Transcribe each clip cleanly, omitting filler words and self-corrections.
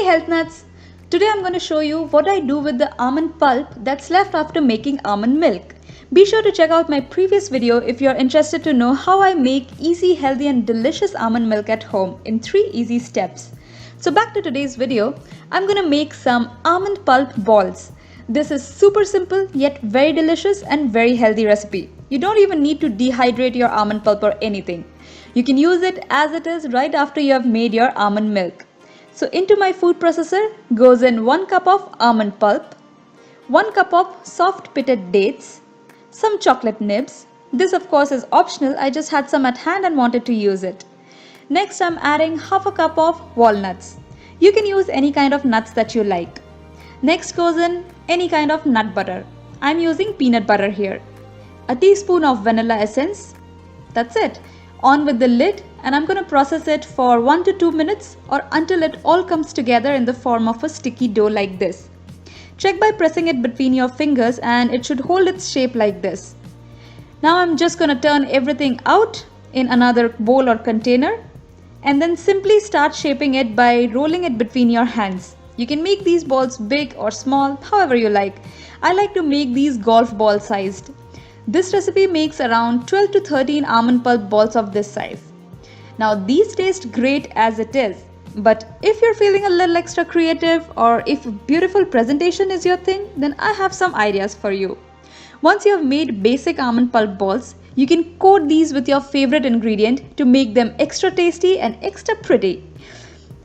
health nuts! Today I'm going to show you what I do with the almond pulp that's left after making almond milk. Be sure to check out my previous video if you're interested to know how I make easy, healthy and delicious almond milk at home in 3 easy steps. So back to today's video, I'm going to make some almond pulp balls. This is super simple yet very delicious and very healthy recipe. You don't even need to dehydrate your almond pulp or anything. You can use it as it is right after you have made your almond milk. So into my food processor goes in 1 cup of almond pulp, 1 cup of soft pitted dates, some chocolate nibs. This of course is optional, I just had some at hand and wanted to use it. Next I'm adding half a cup of walnuts. You can use any kind of nuts that you like. Next goes in any kind of nut butter. I'm using peanut butter here. A teaspoon of vanilla essence. That's it. On with the lid and I'm going to process it for 1 to 2 minutes or until it all comes together in the form of a sticky dough like this. Check by pressing it between your fingers and it should hold its shape like this. Now I'm just going to turn everything out in another bowl or container and then simply start shaping it by rolling it between your hands. You can make these balls big or small, however you like. I like to make these golf ball sized. This recipe makes around 12 to 13 almond pulp balls of this size. Now these taste great as it is, but if you're feeling a little extra creative or if beautiful presentation is your thing, then I have some ideas for you. Once you have made basic almond pulp balls, you can coat these with your favorite ingredient to make them extra tasty and extra pretty.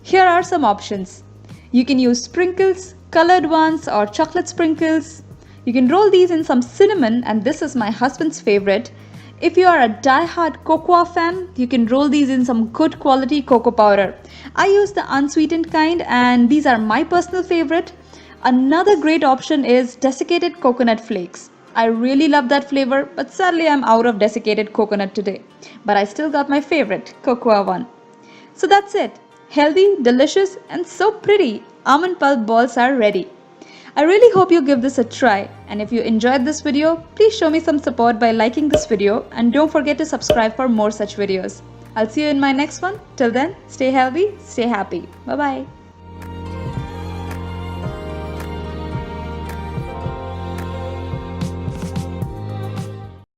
Here are some options. You can use sprinkles, colored ones or chocolate sprinkles. You can roll these in some cinnamon and this is my husband's favorite. If you are a die-hard cocoa fan, you can roll these in some good quality cocoa powder. I use the unsweetened kind and these are my personal favorite. Another great option is desiccated coconut flakes. I really love that flavor, but sadly I'm out of desiccated coconut today. But I still got my favorite, cocoa one. So that's it. Healthy, delicious and so pretty almond pulp balls are ready. I really hope you give this a try, and if you enjoyed this video, please show me some support by liking this video and don't forget to subscribe for more such videos. I'll see you in my next one. Till then, stay healthy, stay happy. Bye bye.